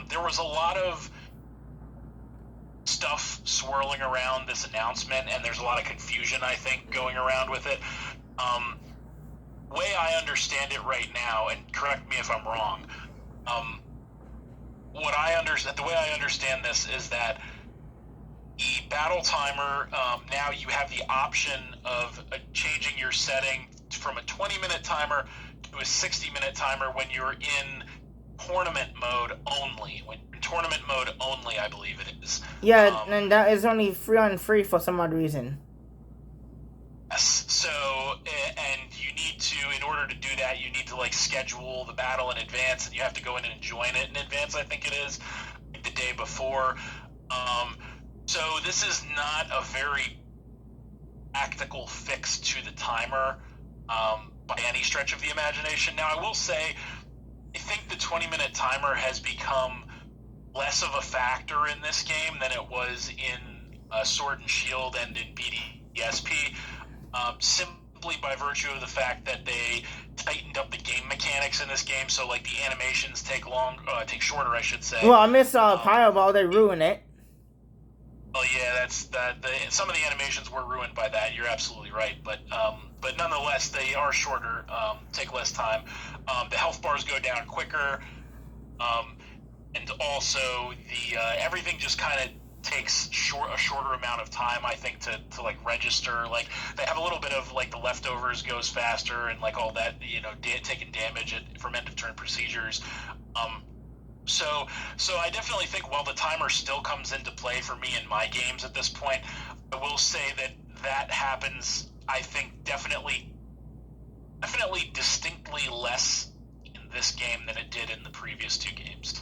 there was a lot of stuff swirling around this announcement, and there's a lot of confusion, I think, going around with it. Way I understand it right now, and correct me if I'm wrong, the way I understand this is that the battle timer, now you have the option of changing your setting from a 20-minute timer to a 60-minute timer when you're in tournament mode only. Tournament mode only, I believe it is. Yeah, and that is only 3-on-3 for some odd reason. Yes. So, and you need to, in order to do that, you need to like schedule the battle in advance, and you have to go in and join it in advance. I think it is like the day before. So this is not a very practical fix to the timer by any stretch of the imagination. Now, I will say, I think the 20-minute timer has become less of a factor in this game than it was in Sword and Shield and in BDSP, simply by virtue of the fact that they tightened up the game mechanics in this game. So, like, the animations take shorter, I should say. Well, I miss Fireball. They ruined it. Well, yeah, that's that. Some of the animations were ruined by that. You're absolutely right, but nonetheless, they are shorter, take less time. The health bars go down quicker, and also the everything just kind of takes a shorter amount of time, I think, to like register. Like they have a little bit of like the leftovers goes faster and like all that, taking damage from end of turn procedures. So I definitely think while the timer still comes into play for me in my games at this point, I will say that happens, I think, definitely distinctly less in this game than it did in the previous two games.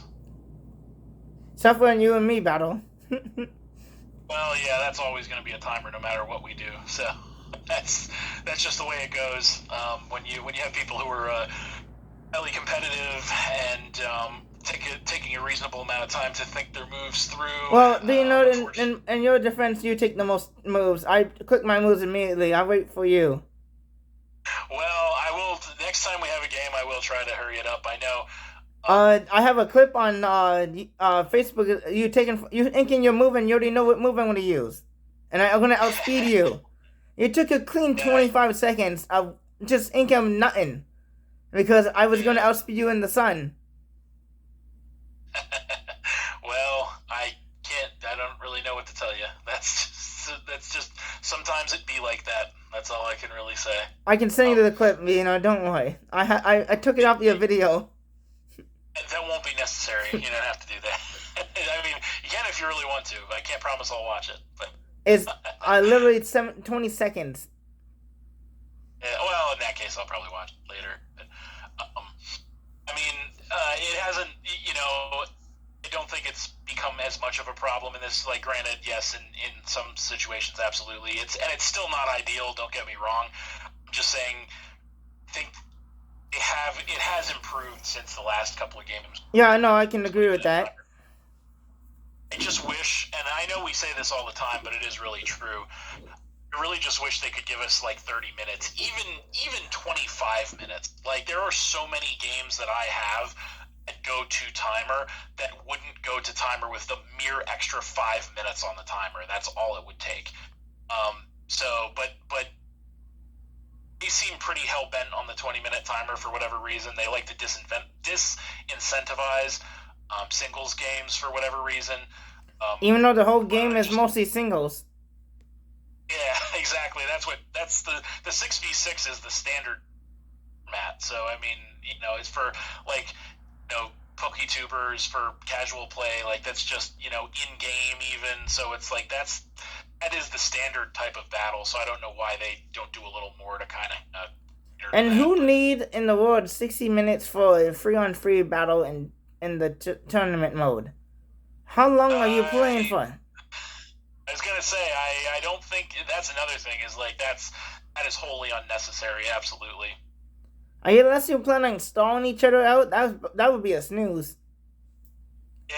Except when you and me battle. Well, yeah, that's always going to be a timer no matter what we do. So that's just the way it goes. When you have people who are highly competitive and taking a reasonable amount of time to think their moves through. Well, do you know, in your defense, you take the most moves. I click my moves immediately. I wait for you. Well, I will. Next time we have a game, I will try to hurry it up. I know. I have a clip on Facebook. You inking your move, and you already know what move I'm going to use, and I'm going to outspeed you. It took a clean 25 seconds of just inking nothing, because I was going to outspeed you in the sun. Well, I don't really know what to tell you. That's just sometimes it be like that. That's all I can really say. I can send you the clip, don't worry. I took it off your video. That won't be necessary. You don't have to do that. I mean, you can if you really want to. But I can't promise I'll watch it. But it's literally 20 seconds. Yeah, well, in that case, I'll probably watch it later. But, I mean, it hasn't. I don't think it's become as much of a problem in this. Like, granted, yes, in some situations, absolutely. It's still not ideal. Don't get me wrong. I'm just saying, I think it has improved since the last couple of games. Yeah, I know. I can agree with that. I just wish, and I know we say this all the time, but it is really true. I really just wish they could give us like 30 minutes, even 25 minutes. Like, there are so many games that I have that go to timer that wouldn't go to timer with the mere extra 5 minutes on the timer. That's all it would take. But they seem pretty hell-bent on the 20-minute timer for whatever reason. They like to disincentivize singles games for whatever reason. Even though the whole game is mostly singles. Yeah, exactly. That's the 6v6 is the standard format. So, I mean, it's for, like, PokeTubers, for casual play. Like, that's just, in-game even. So it's like that is the standard type of battle, so I don't know why they don't do a little more to kind of... and who need in the world 60 minutes for a 3-on-3 battle in the tournament mode? How long are you playing for? I was going to say, I don't think... That's another thing, is like, that is wholly unnecessary, absolutely. Unless you plan on stalling each other out, that would be a snooze. Yeah,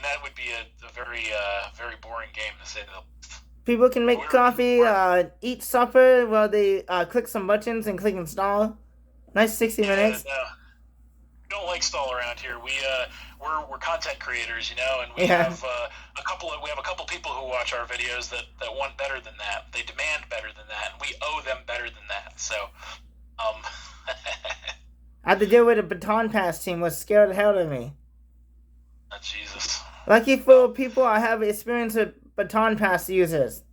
that would be a very, very boring game, to say the least. People can make coffee, eat supper while they click some buttons and click install. Nice 60 minutes. No, we don't like stall around here. We're content creators, and we have a couple people who watch our videos that want better than that. They demand better than that, and we owe them better than that. So, I had to deal with a baton pass team was scared the hell of me. Oh, Jesus. Lucky for people, I have experience with baton pass users.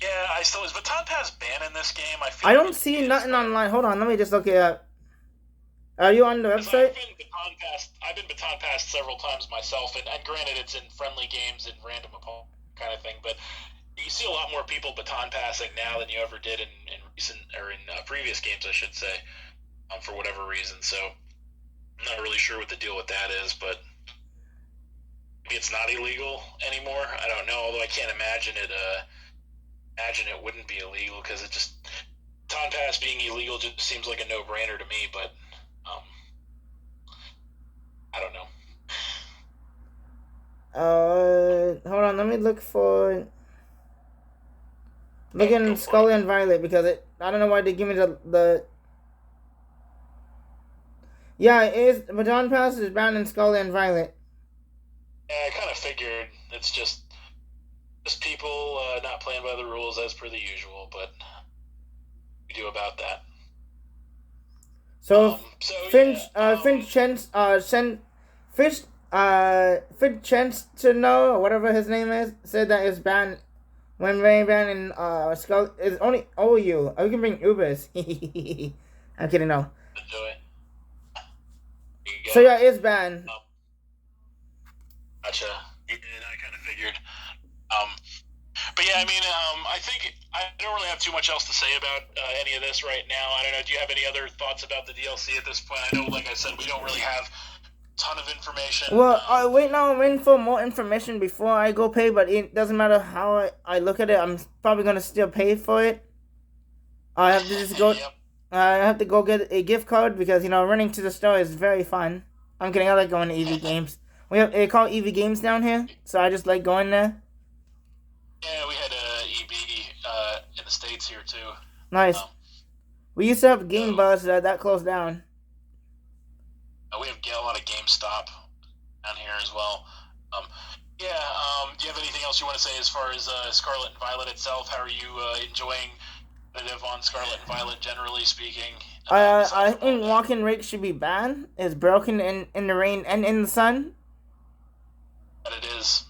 Yeah, is baton pass banned in this game? I don't see nothing online. Hold on, let me just look it up. Are you on the website? I've been baton passed several times myself, and granted, it's in friendly games and random opponent kind of thing. But you see a lot more people baton passing now than you ever did in recent or in previous games, I should say, for whatever reason. So I'm not really sure what the deal with that is, but maybe it's not illegal anymore. I don't know. Although I can't imagine it. Imagine it wouldn't be illegal because it just baton pass being illegal just seems like a no-brainer to me. But I don't know. Hold on. Let me look in Scully and Violet because I don't know why they give me the. Yeah, it is. Baton pass is banned in Scully and Violet. Yeah, I kind of figured it's just people not playing by the rules as per the usual, but we do about that. So, Finch Chance to know, or whatever his name is, said that it's banned when rain banned in Skull. It's only OU. Oh, you can bring Ubers. I'm kidding, no. Enjoy. So yeah, it's banned. Gotcha. Yeah, I kind of figured. But yeah, I mean, I think I don't really have too much else to say about any of this right now. I don't know. Do you have any other thoughts about the DLC at this point? I know, like I said, we don't really have a ton of information. Well, wait now. I'm in for more information before I go pay, but it doesn't matter how I look at it. I'm probably gonna still pay for it. I have to just go. Yep. I have to go get a gift card because running to the store is very fun. I'm kidding. I like going to EV Games. They call EV Games down here, so I just like going there. Yeah, we had EB in the States here too. Nice. We used to have Game Buzz that closed down. We have a lot of GameStop down here as well. Do you have anything else you want to say as far as Scarlet and Violet itself? How are you enjoying on Scarlet and Violet, generally speaking? I think walking rake should be banned. It's broken in the rain and in the sun. But it is.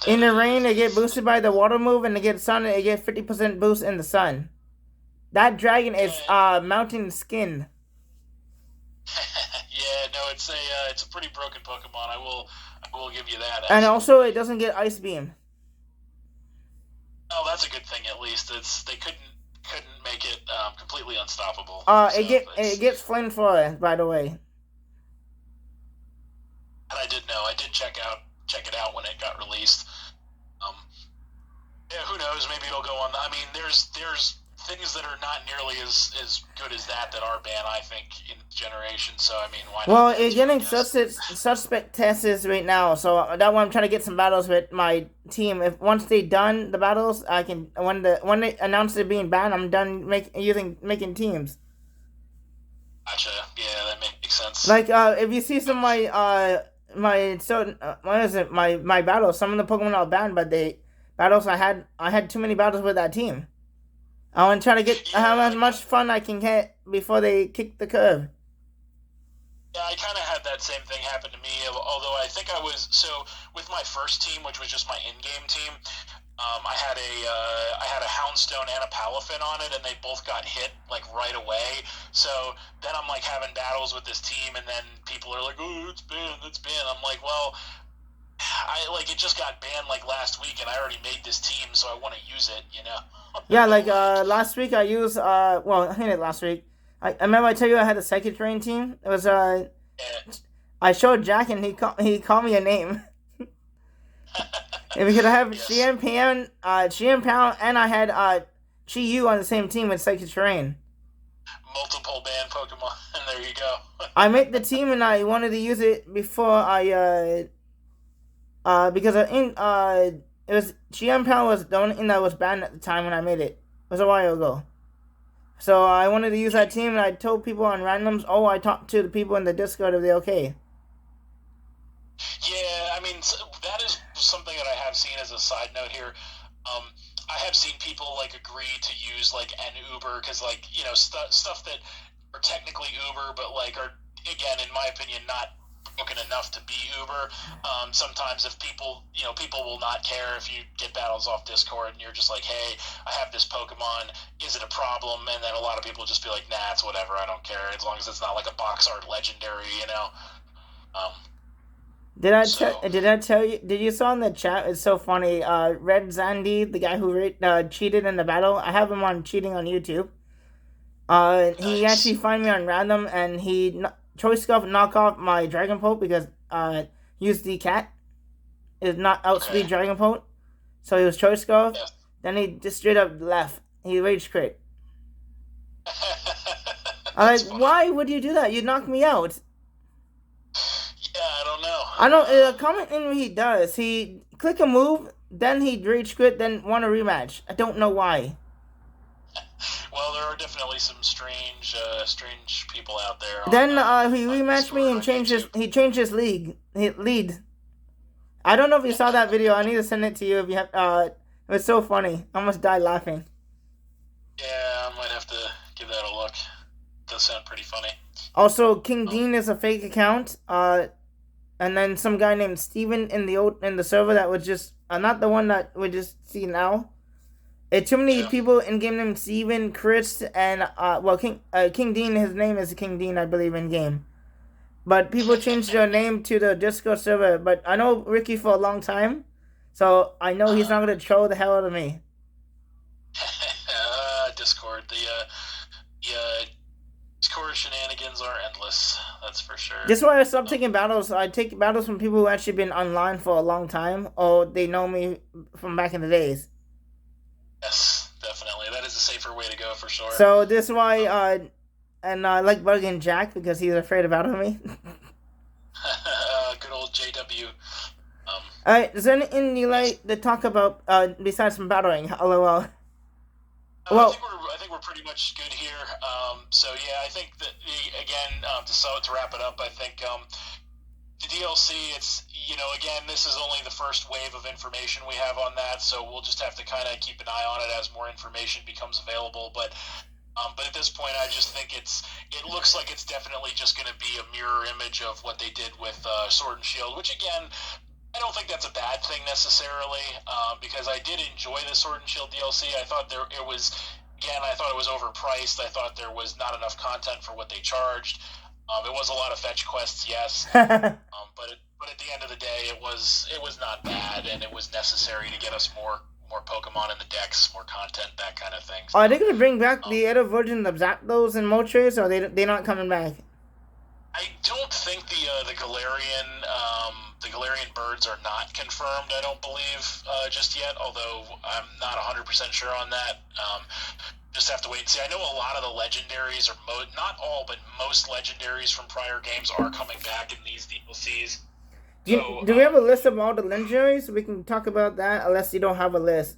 In the rain, they get boosted by the water move, and they get sun, they get 50% boost in the sun. That dragon is mountain skin. Yeah, no, it's a pretty broken Pokemon. I will give you that. And also, it doesn't get Ice Beam. Oh, that's a good thing. At least they couldn't make it completely unstoppable. It gets Flamethrower, by the way. And I did know. I did check it out when it got released. Yeah, who knows? Maybe it'll go on. I mean, there's things that are not nearly as good as that are banned, I think, in generation. So I mean, why not? Well, it's getting suspect tests right now, so that's why I'm trying to get some battles with my team. If once they done the battles, I can when they announce it being banned, I'm done making teams. Gotcha. Yeah, that makes sense. Like if you see some of my my battles, some of the Pokemon are banned, but I had too many battles with that team. I want to try to have as much fun I can get before they kick the curve. Yeah, I kind of had that same thing happen to me. Although I think so with my first team, which was just my in-game team. I had a Houndstone and a Palafin on it, and they both got hit like right away. So then I'm like having battles with this team, and then people are like, "Oh, it's banned, it's banned." I'm like, "Well, it just got banned like last week, and I already made this team, so I want to use it, you know." Yeah, like last week I used I think it last week. I remember I told you I had a Psychic Terrain team. It was Yeah. I showed Jack and he called me a name. And because I have GM Pound, and I had Chi-Yu on the same team with Psychic Terrain. Multiple banned Pokemon, and there you go. I made the team and I wanted to use it before I because it was GM Pound was the only thing that was banned at the time when I made it. It was a while ago. So I wanted to use that team, and I told people on randoms. Oh, I talked to the people in the Discord if they're okay. Yeah, I mean, that is something that I have seen as a side note here. I have seen people like agree to use like an Uber because stuff that are technically Uber, but like are, again, in my opinion, not broken enough to be Uber. Sometimes if people will not care if you get battles off Discord and you're just like, hey, I have this Pokemon, is it a problem? And then a lot of people just be like, nah, it's whatever, I don't care, as long as it's not like a box art legendary, So Did I tell you? Did you saw in the chat? It's so funny. Red Zandy, the guy who cheated in the battle. I have him on cheating on YouTube. He actually nice. find me on random, and choice scuff knock off my Dragon Poke because use the cat is not outspeed Okay. Dragon Poke. So he was choice scuff. Yes. Then he just straight up left. He rage crit. I'm That's like, funny. why would you do that? You knock me out. Yeah, I don't know. I don't. Comment in what he does. He click a move, then he rage quit, then want a rematch. I don't know why. Well, there are definitely some strange people out there Then he on rematched me Discord, and on changed his. YouTube. He changed his lead. I don't know if you saw that video. I need to send it to you if you have. It was so funny. I almost died laughing. Yeah, I might have to give that a look. It does sound pretty funny. Also, King Dean is a fake account. And then some guy named Steven in the server that was just not the one that we just see now. Too many Yeah. people in game named Steven, Chris, and King Dean. His name is King Dean, I believe, in game. But people changed their name to the Discord server. But I know Ricky for a long time, so I know he's not gonna troll the hell out of me. Discord. The Discord shenanigans are endless. That's for sure. This is why I stopped taking battles. I take battles from people who actually been online for a long time, or they know me from back in the days. Yes, definitely. That is a safer way to go for sure. So this is why, and I like bugging Jack because he's afraid of battling me. Good old JW. Alright, is there anything you like to talk about besides from battling? LOL. Well, I think we're pretty much good here. So yeah, I think that again, to wrap it up, I think the DLC. It's again, this is only the first wave of information we have on that, so we'll just have to kind of keep an eye on it as more information becomes available. But at this point, I just think it looks like it's definitely just going to be a mirror image of what they did with Sword and Shield, which again, I don't think that's a bad thing necessarily, because I did enjoy the Sword and Shield DLC. I thought it was overpriced. I thought there was not enough content for what they charged. It was a lot of fetch quests, yes, but at the end of the day, it was not bad, and it was necessary to get us more Pokemon in the decks, more content, that kind of thing. So, are they gonna bring back the other version of Zapdos and Moltres, or they not coming back? I don't think the Galarian birds are not confirmed. I don't believe just yet. Although I'm not 100% sure on that. Just have to wait and see. I know a lot of the legendaries, or not all, but most legendaries from prior games are coming back in these DLCs. Do we have a list of all the legendaries? We can talk about that, unless you don't have a list.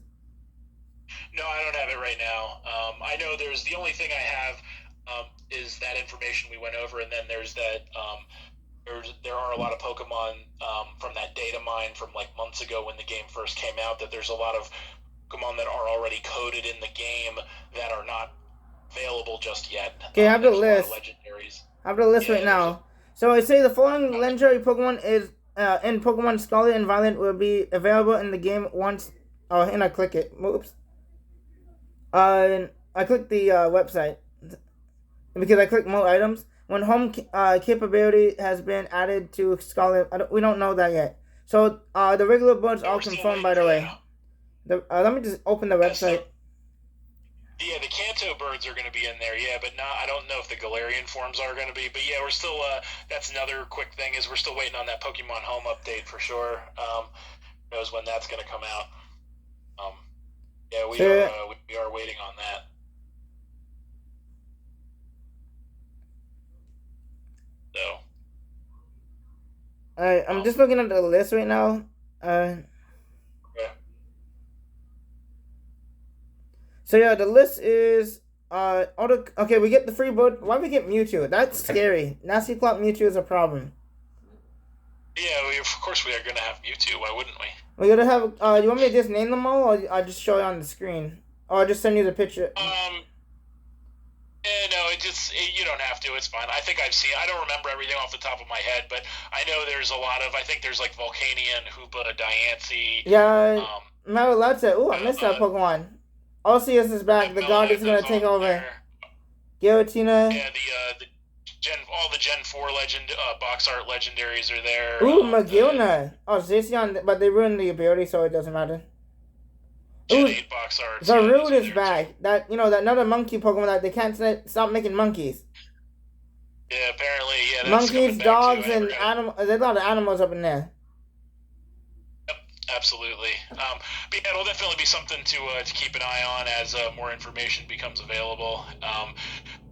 No, I don't have it right now. I know the only thing I have is that information we went over, and then there's that. There are a lot of Pokemon from that data mine from like months ago when the game first came out. That there's a lot of Pokemon that are already coded in the game that are not available just yet. Okay, I have the list. Legendaries. I have the list right now. So I say the following legendary Pokemon is in Pokemon Scarlet and Violet will be available in the game once. Oh, and I click it. Oops. I click the website because I click more items. When home capability has been added to Scarlet, we don't know that yet. So the regular birds all confirmed, by the way. Let me just open the website. Yeah, the Kanto birds are going to be in there, yeah, but I don't know if the Galarian forms are going to be. But yeah, we're still, that's another quick thing, is we're still waiting on that Pokemon Home update for sure. Who knows when that's going to come out. Yeah, we are waiting on that. So. I'm just looking at the list right now. Yeah. So yeah, the list is okay, we get the free bird. Why we get Mewtwo? That's scary. Nasty Plot Mewtwo is a problem. Yeah, of course we are gonna have Mewtwo. Why wouldn't we? We're gonna have. You want me to just name them all, or I just show it on the screen, or I just send you the picture? Yeah, no, you don't have to. It's fine. I think I don't remember everything off the top of my head, but I know there's a lot of. I think there's like Volcanion, Hoopa, Diancie. Yeah, Marilette. Ooh, I missed that Pokemon. Arceus is back. The god is gonna take over. Giratina. Yeah, the all the Gen 4 box art legendaries are there. Ooh, Magilna. Oh, Zacian, but they ruined the ability, so it doesn't matter. Gen Ooh, 8 box arts. Zarude is back. That that another monkey Pokemon that they can't stop making monkeys. Yeah, apparently, yeah, that's Monkeys, coming back dogs, too. and animals. There's a lot of animals up in there. Yep, absolutely. But yeah, it'll definitely be something to keep an eye on as more information becomes available.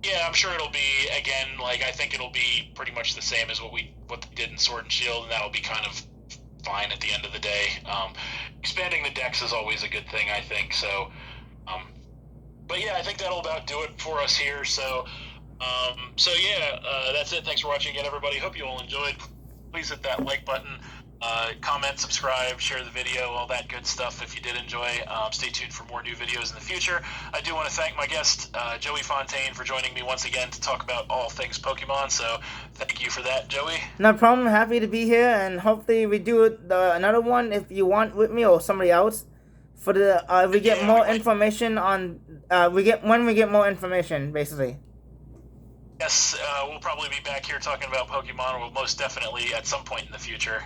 Yeah, I'm sure it'll be again. Like I think it'll be pretty much the same as what they did in Sword and Shield, and that'll be kind of fine at the end of the day. Expanding the decks is always a good thing, I think. So, but yeah, I think that'll about do it for us here. So, that's it. Thanks for watching again, everybody. Hope you all enjoyed. Please hit that like button, comment, subscribe, share the video, all that good stuff. If you did enjoy, stay tuned for more new videos in the future. I do want to thank my guest, Joey Fontaine, for joining me once again to talk about all things Pokemon. So thank you for that, Joey. No problem. Happy to be here, and hopefully we do another one if you want with me or somebody else. For the we get more information on when we get more information, basically. Yes, we'll probably be back here talking about Pokemon. We'll most definitely at some point in the future.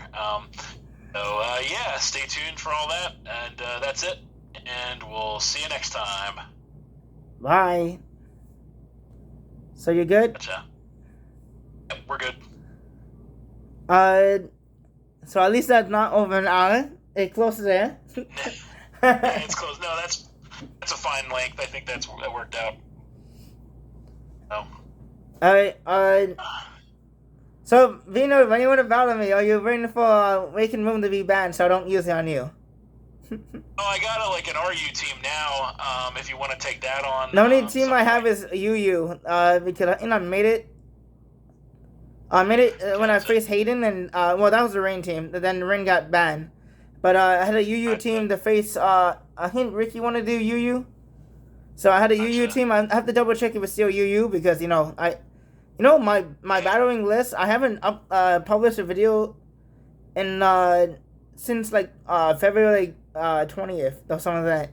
Yeah, stay tuned for all that, and that's it. And we'll see you next time. Bye. So you're good? Gotcha. Yep, we're good. So at least that's not over an hour. It's close to there. Yeah, it's close. No, that's a fine length. I think that worked out. Oh. So, Vino, when you want to battle me, are you waiting for Awakened Moon to be banned so I don't use it on you? I got an RU team now, if you want to take that on. The only team I have is UU, because I think I made it. I made it when I faced Hayden, and, well, that was the Rain team, then the Rain got banned. But, I had a UU team to face, I think Ricky wanted to do UU. So I had a UU team. I have to double check if it's still UU because my battling list. I haven't published a video in since February 20th or something like that.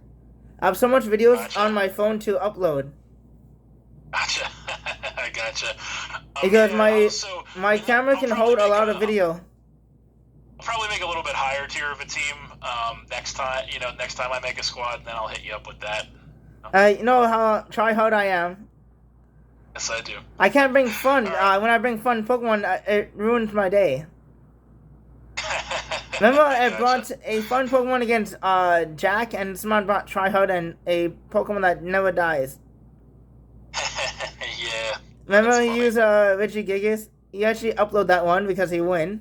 I have so much videos on my phone to upload. Gotcha. I gotcha. Because my camera can hold a lot of video. I'll probably make a little bit higher tier of a team next time. Next time I make a squad, and then I'll hit you up with that. You know how try hard I am. Yes, I do. I can't bring fun. When I bring fun Pokemon, it ruins my day. Remember, I brought a fun Pokemon against Jack, and someone brought Tryhard and a Pokemon that never dies. Yeah. Remember he used Richie Gigas? He actually uploaded that one because he win.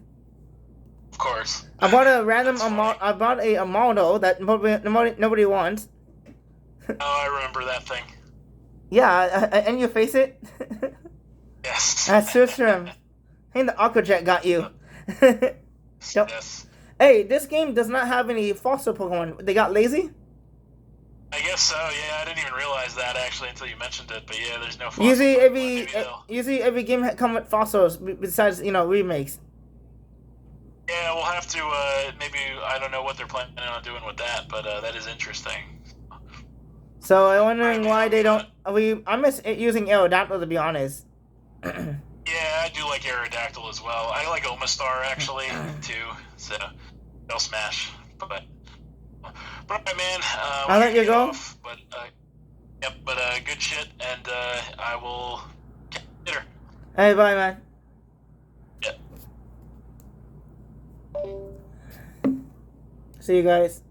Of course. I bought a random I bought a model that nobody wants. Oh, I remember that thing. Yeah, and you face it? Yes. That's Surstrom. I think the Aquajet got you. Yes. Hey, this game does not have any foster Pokemon. They got lazy? I guess so, yeah. I didn't even realize that, actually, until you mentioned it. But yeah, there's no foster Usually every game come with fossils, besides, remakes. Yeah, we'll have to, maybe, I don't know what they're planning on doing with that, but that is interesting. So I'm wondering why they don't. I miss using Aerodactyl, to be honest. Yeah, I do like Aerodactyl as well. I like Omastar actually too. So they'll smash. But man, I'll let you go. But good shit, and I will catch you later. Hey, bye, man. Yeah. See you guys.